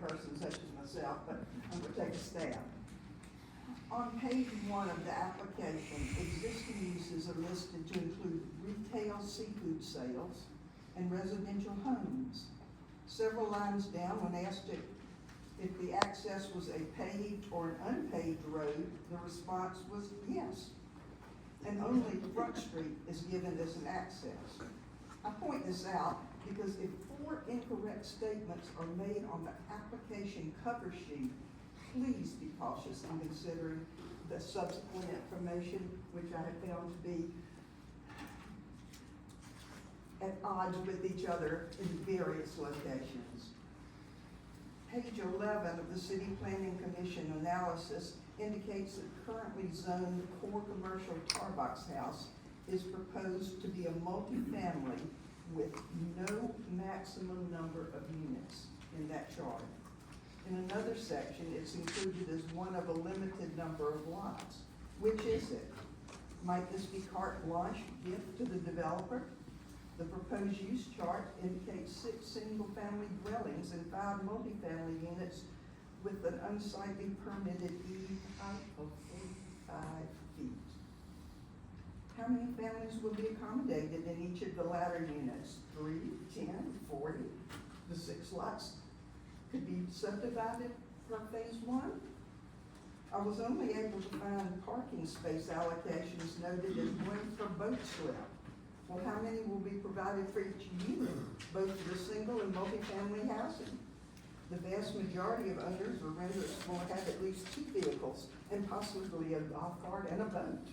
person such as myself, but I'm gonna take a stab. On page 1 of the application, existing uses are listed to include retail seafood sales and residential homes. Several lines down, when asked if the access was a paved or an unpaved road, the response was yes. And only Front Street is given as an access. I point this out because if 4 incorrect statements are made on the application cover sheet, please be cautious in considering the subsequent information, which I have found to be at odds with each other in various locations. Page 11 of the City Planning Commission analysis indicates that currently zoned core commercial tar box house is proposed to be a multifamily with no maximum number of units in that chart. In another section, it's included as one of a limited number of lots. Which is it? Might this be carte blanche gift to the developer? The proposed use chart indicates 6 single-family dwellings and 5 multifamily units with an unsightly permitted E height of 45 feet. How many families will be accommodated in each of the latter units? 3, 10, 40? The 6 lots could be subdivided for phase 1? I was only able to find parking space allocations noted as 1 per boat slip. Well, how many will be provided for each unit, both for the single and multifamily housing? The vast majority of owners or renters will have at least 2 vehicles and possibly a golf cart and a boat.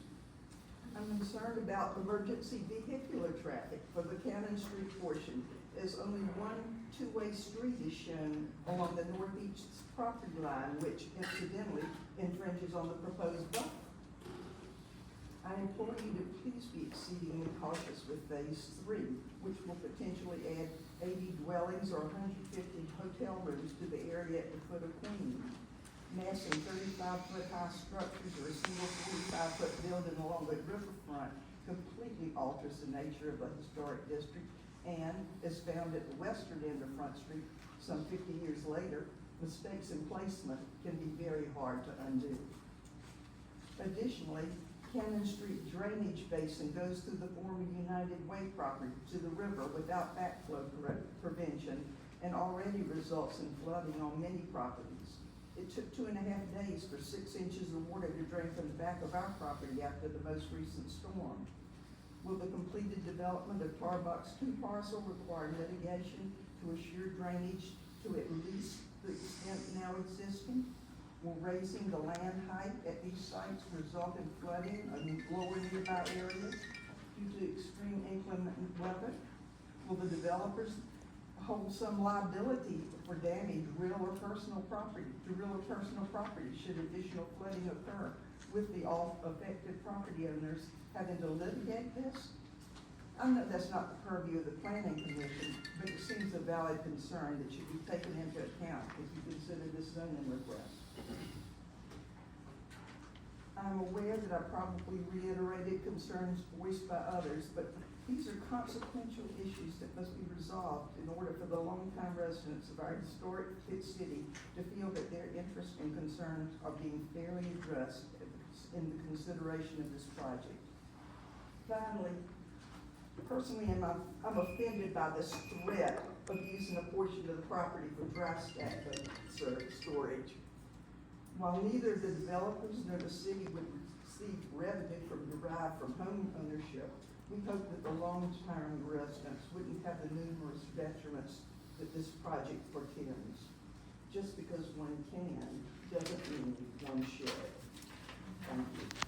I'm concerned about emergency vehicular traffic for the Cannon Street portion, as only 1 two-way street is shown along the northeast property line, which incidentally infringes on the proposed buffer. I implore you to please be exceedingly cautious with phase 3, which will potentially add 80 dwellings or 150 hotel rooms to the area at the foot of Queen. Massing 35-foot high structures or a single 45-foot building along the riverfront completely alters the nature of the historic district, and as found at the western end of Front Street some 50 years later, mistakes in placement can be very hard to undo. Additionally, Cannon Street drainage basin goes through the former United Way property to the river without backflow prevention and already results in flooding on many properties. It took 2.5 days for 6 inches of water to drain from the back of our property after the most recent storm. Will the completed development of Tar Box 2 parcel require mitigation to assure drainage to at least the extent now existing? Will raising the land height at these sites result in flooding in lower nearby areas due to extreme inclement weather? Will the developers hold some liability for damage, real or personal property, should additional flooding occur, with the all affected property owners having to litigate this? I know that's not the purview of the Planning Commission, but it seems a valid concern that should be taken into account as you consider this zoning request. I'm aware that I probably reiterated concerns voiced by others, but these are consequential issues that must be resolved in order for the longtime residents of our historic city to feel that their interests and concerns are being fairly addressed in the consideration of this project. Finally, personally, I'm offended by this threat of using a portion of the property for dry stack storage. While neither the developers nor the city would receive revenue derived from home ownership, we hope that the long-term residents wouldn't have the numerous detriments that this project portends. Just because one can doesn't mean one should. Thank you.